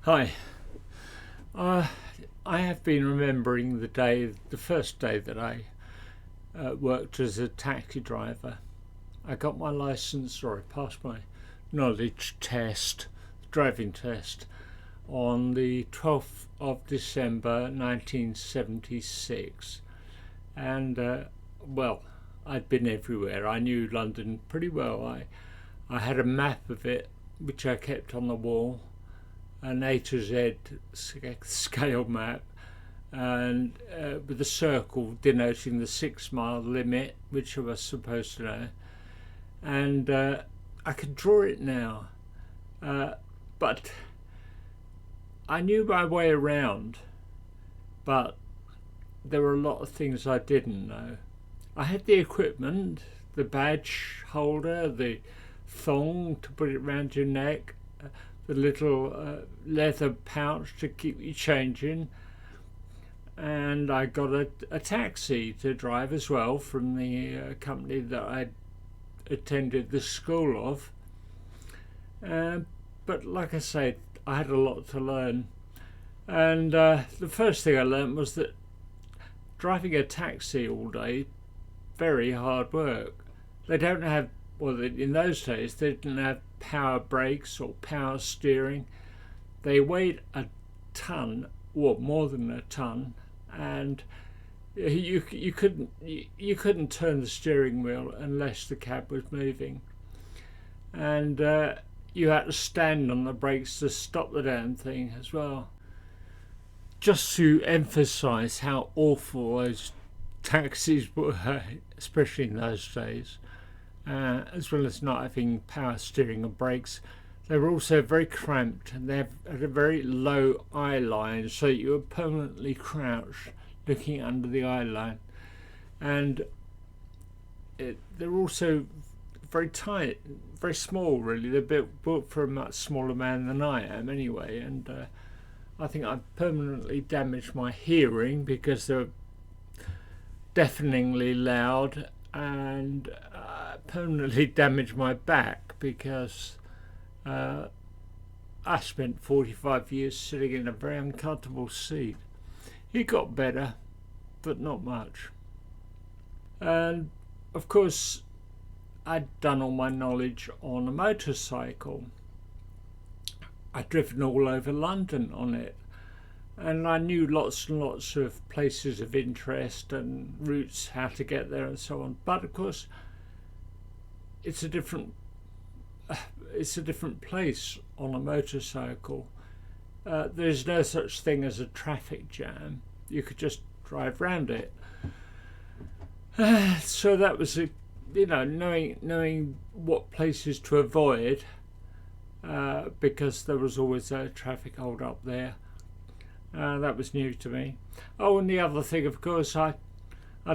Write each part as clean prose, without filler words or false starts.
Hi. Uh, I have been remembering the first day that I worked as a taxi driver. I got my license, or I passed my knowledge test, driving test, on the 12th of December 1976. And, well, I'd been everywhere. I knew London pretty well. I had a map of it, which I kept on the wall, an A to Z scale map, and with a circle denoting the 6 mile limit, which I was supposed to know. And I can draw it now, but I knew my way around, but there were a lot of things I didn't know. I had the equipment, the badge holder, the thong to put it around your neck, the little leather pouch to keep you changing, and I got a taxi to drive as well from the company that I attended the school of. But like I said, I had a lot to learn, and the first thing I learned was that driving a taxi all day, very hard work. They don't have, well, in those days they didn't have power brakes or power steering. They weighed a ton, or more than a ton, and you couldn't turn the steering wheel unless the cab was moving, and you had to stand on the brakes to stop the damn thing as well. Just to emphasise how awful those taxis were, especially in those days, as well as not having power steering or brakes. They were also very cramped, and they had a very low eye line, so you were permanently crouched looking under the eye line. And they were also very tight, very small really. They're built for a much smaller man than I am anyway, and I think I permanently damaged my hearing because they were deafeningly loud, and permanently damaged my back because I spent 45 years sitting in a very uncomfortable seat. It got better, but not much. And of course, I'd done all my knowledge on a motorcycle. I'd driven all over London on it, and I knew lots and lots of places of interest and routes, how to get there and so on. But of course, it's a different place on a motorcycle. There's no such thing as a traffic jam. You could just drive round it. So that was knowing what places to avoid, because there was always a traffic hold up there. That was new to me. Oh, and the other thing, of course, I'd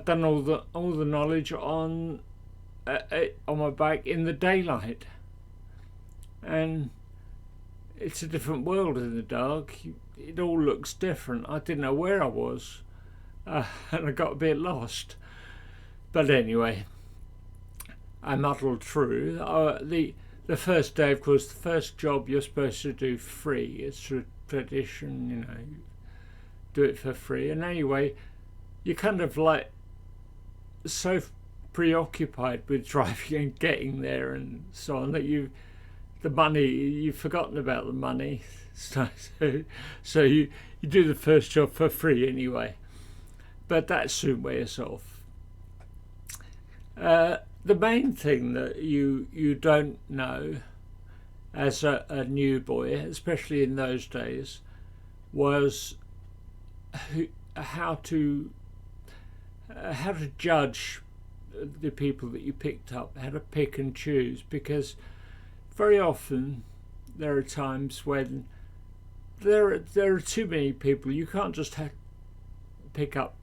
done all the knowledge on my bike in the daylight, and it's a different world in the dark. It all looks different. I didn't know where I was, and I got a bit lost. But anyway, I muddled through. The first day, of course, the first job you're supposed to do free. It's a tradition, do it for free. And anyway, you're kind of like so preoccupied with driving and getting there and so on that you've forgotten about the money. So you do the first job for free anyway. But that soon wears off. The main thing that you don't know as a new boy, especially in those days, was how to judge the people that you picked up, how to pick and choose, because very often there are times when there are too many people. You can't just pick up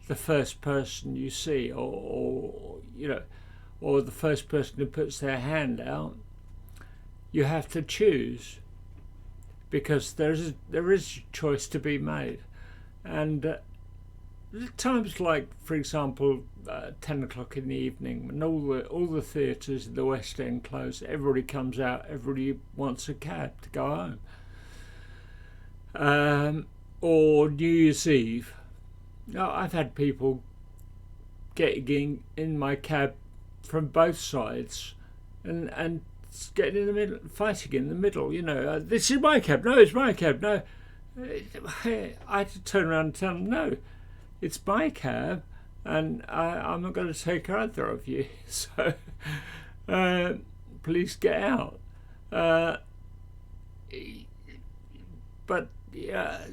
the first person you see, or the first person who puts their hand out. You have to choose, because there is a choice to be made. And times like, for example, 10 o'clock in the evening, when all the theatres in the West End close, everybody comes out, everybody wants a cab to go home. or New Year's Eve. Now, I've had people getting in my cab from both sides and getting in the middle, fighting in the middle. This is my cab. No, it's my cab. No, I had to turn around and tell them, no, it's my cab, and I'm not going to take either of you. So please get out. But yeah.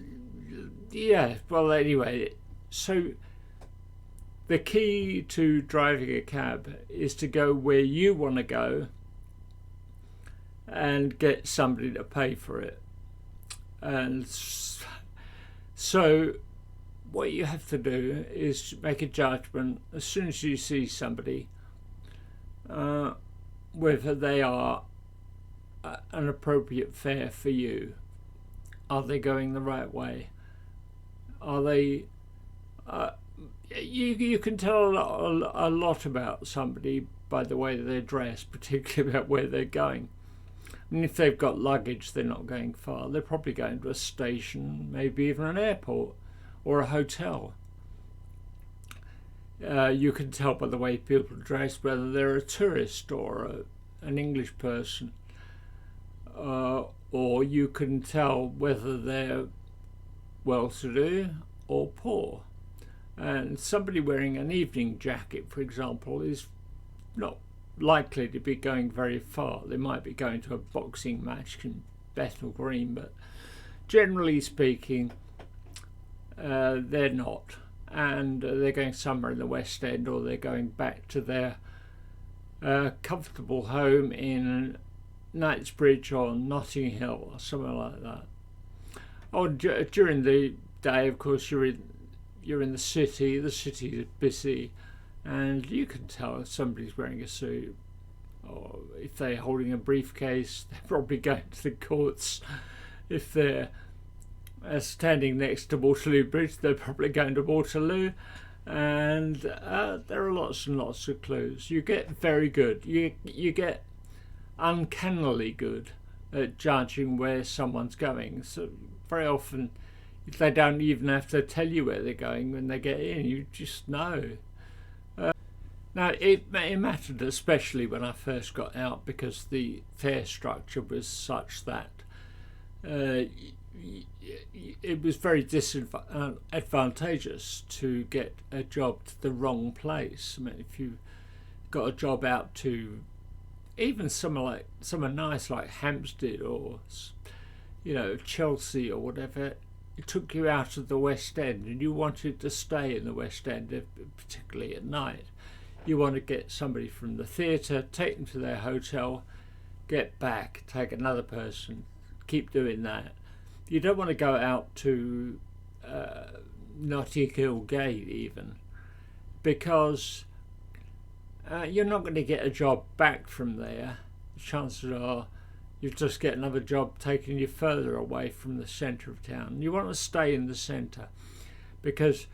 Well, anyway, so the key to driving a cab is to go where you want to go and get somebody to pay for it. And so what you have to do is make a judgment as soon as you see somebody, whether they are an appropriate fare for you. Are they going the right way? Are they... You can tell a lot about somebody by the way they dress, particularly about where they're going. I mean, if they've got luggage, they're not going far. They're probably going to a station, maybe even an airport or a hotel. You can tell by the way people dress whether they're a tourist or an English person. Or you can tell whether they're well-to-do or poor. And somebody wearing an evening jacket, for example, is not likely to be going very far. They might be going to a boxing match in Bethnal Green, but generally speaking, they're not. And they're going somewhere in the West End, or they're going back to their comfortable home in Knightsbridge or Notting Hill or something like that. Or during the day, of course, you're in the city. The city is busy, and you can tell if somebody's wearing a suit, or if they're holding a briefcase, they're probably going to the courts. If they're standing next to Waterloo Bridge, they're probably going to Waterloo. And there are lots and lots of clues. You get very good. You get uncannily good at judging where someone's going. So very often they don't even have to tell you where they're going when they get in. You just know. Now it mattered especially when I first got out, because the fare structure was such that it was very disadvantageous to get a job to the wrong place. I mean, if you got a job out to even somewhere nice like Hampstead or Chelsea or whatever, it took you out of the West End, and you wanted to stay in the West End, particularly at night. You want to get somebody from the theatre, take them to their hotel, get back, take another person, keep doing that. You don't want to go out to Notting Hill Gate even, because you're not going to get a job back from there. Chances are you just get another job taking you further away from the centre of town. You want to stay in the centre, because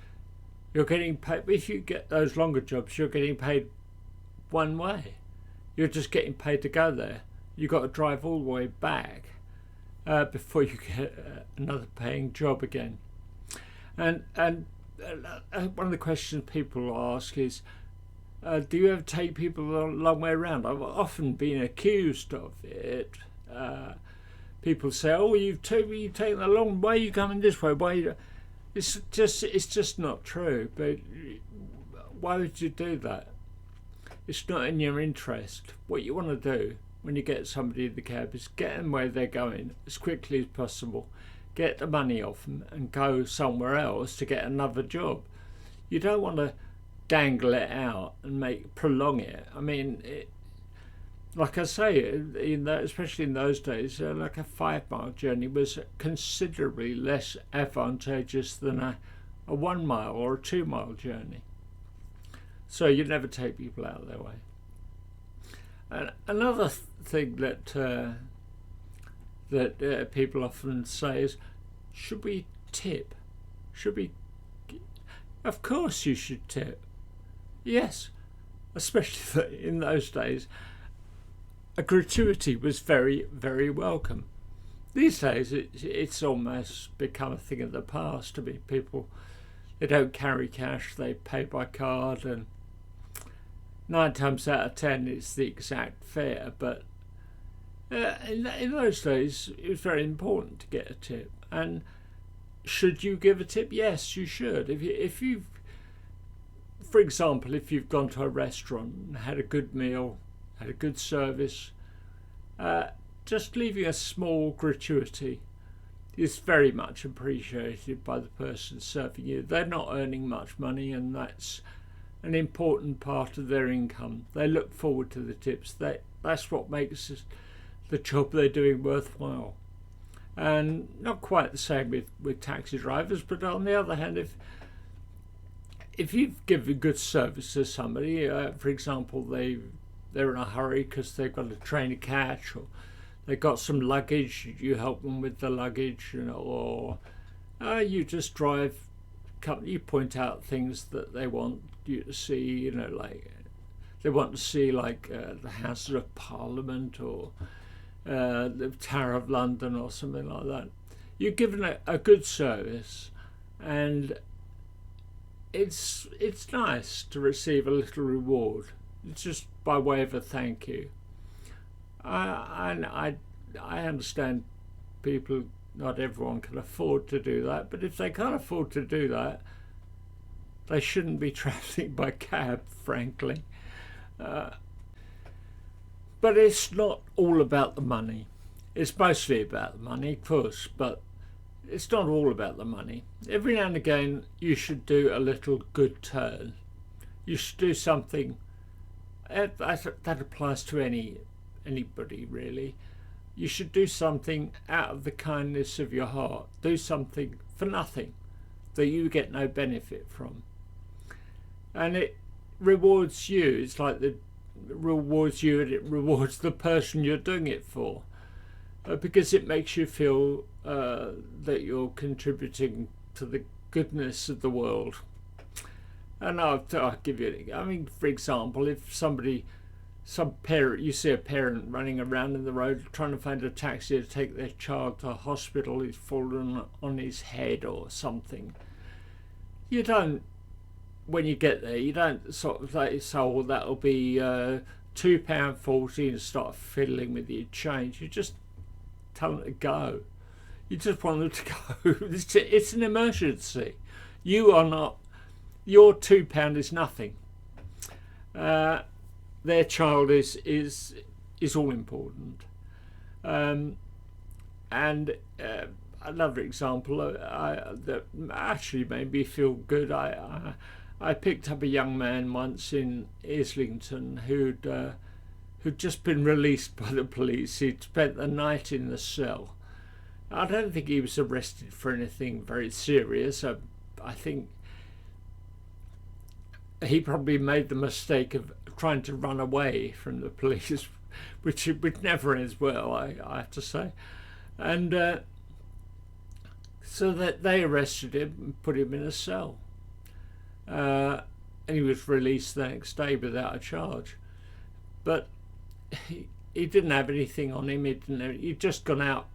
you're getting paid. If you get those longer jobs, you're getting paid one way. You're just getting paid to go there. You've got to drive all the way back before you get another paying job again. And one of the questions people ask is, do you ever take people a long way around? I've often been accused of it. People say, "Oh, you've taken a long way. You coming this way? Why?" It's just not true. But why would you do that? It's not in your interest. What you want to do when you get somebody in the cab is get them where they're going as quickly as possible, get the money off them, and go somewhere else to get another job. You don't want to dangle it out and prolong it. I mean, like I say, especially in those days, like a 5-mile journey was considerably less advantageous than a 1-mile or a 2-mile journey. So you never take people out of their way. And another thing that people often say is, should we tip? Of course you should tip. Yes, especially in those days, a gratuity was very, very welcome. These days, it's almost become a thing of the past. I mean, people, they don't carry cash; they pay by card, and 9 times out of 10, it's the exact fare. But in those days, it was very important to get a tip. And should you give a tip? Yes, you should. If you've, for example, if you've gone to a restaurant and had a good meal, had a good service, just leaving a small gratuity is very much appreciated by the person serving you. They're not earning much money, and that's an important part of their income. They look forward to the tips. That's what makes the job they're doing worthwhile. And not quite the same with taxi drivers, but on the other hand, if you've given good service to somebody, for example, they're in a hurry because they've got a train to catch, or they've got some luggage, you help them with the luggage, or you just drive, you point out things that they want you to see, like they want to see like the Houses of Parliament, or the Tower of London, or something like that. You're given a good service, and it's nice to receive a little reward. It's just by way of a thank you. I understand people, not everyone can afford to do that, but if they can't afford to do that, they shouldn't be travelling by cab, frankly. But it's not all about the money. It's mostly about the money, of course, but it's not all about the money. Every now and again, you should do a little good turn. You should do something. That applies to anybody, really. You should do something out of the kindness of your heart. Do something for nothing that you get no benefit from. And it rewards you. It's like it rewards you, and it rewards the person you're doing it for, because it makes you feel that you're contributing to the goodness of the world. And I'll give you, I mean, for example, if some parent, you see a parent running around in the road trying to find a taxi to take their child to a hospital, he's fallen on his head or something, you don't, when you get there, you don't sort of say, well, that'll be £2.40, and start fiddling with your change. You just tell them to go. You just want them to go. It's an emergency. You are not, your £2 is nothing. Their child is all important. And another example that actually made me feel good. I picked up a young man once in Islington who'd just been released by the police. He'd spent the night in the cell. I don't think he was arrested for anything very serious. I think he probably made the mistake of trying to run away from the police, which never ends well, I have to say. And so that they arrested him and put him in a cell. And he was released the next day without a charge. But he didn't have anything on him. He'd just gone out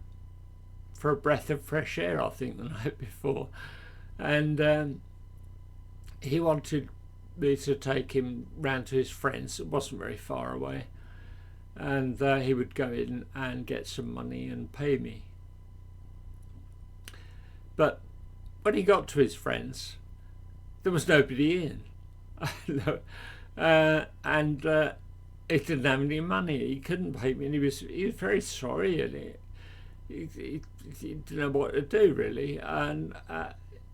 for a breath of fresh air, I think, the night before. And he wanted me to take him round to his friends. It wasn't very far away. And he would go in and get some money and pay me. But when he got to his friends, there was nobody in. And he didn't have any money. He couldn't pay me, and he was very sorry, and he didn't know what to do, really. And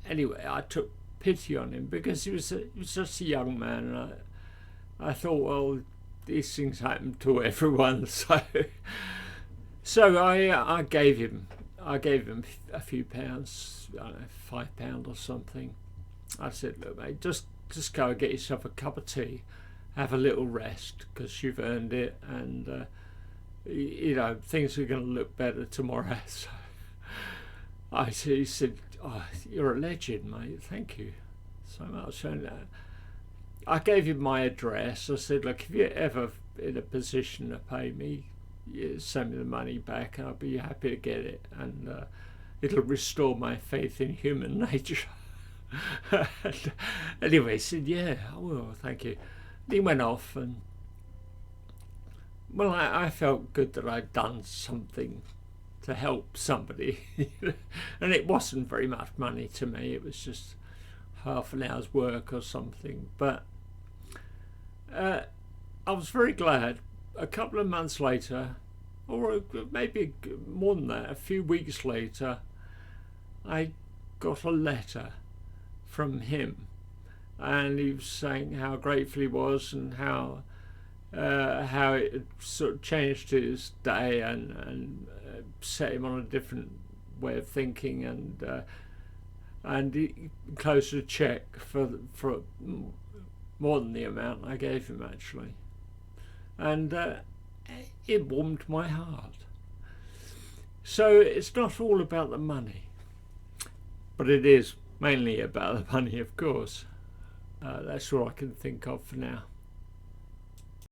anyway, I took pity on him because he was just a young man, and I thought, well, these things happen to everyone, so I gave him a few pounds, I don't know, £5 or something. I said, look, mate, just go and get yourself a cup of tea, have a little rest, because you've earned it, and things are going to look better tomorrow. So he said, oh, you're a legend, mate, thank you so much. And I gave him my address. I said, look, if you're ever in a position to pay me, send me the money back, and I'll be happy to get it, and it'll restore my faith in human nature. And anyway, he said, yeah, I will, thank you. And he went off, and well, I felt good that I'd done something to help somebody. And it wasn't very much money to me, it was just half an hour's work or something. But I was very glad. A couple of months later, or maybe more than that, a few weeks later, I got a letter from him, and he was saying how grateful he was, and how it had sort of changed his day, and set him on a different way of thinking, and he closed a check for more than the amount I gave him, actually, and it warmed my heart. So it's not all about the money, but it is mainly about the money, of course. That's all I can think of for now.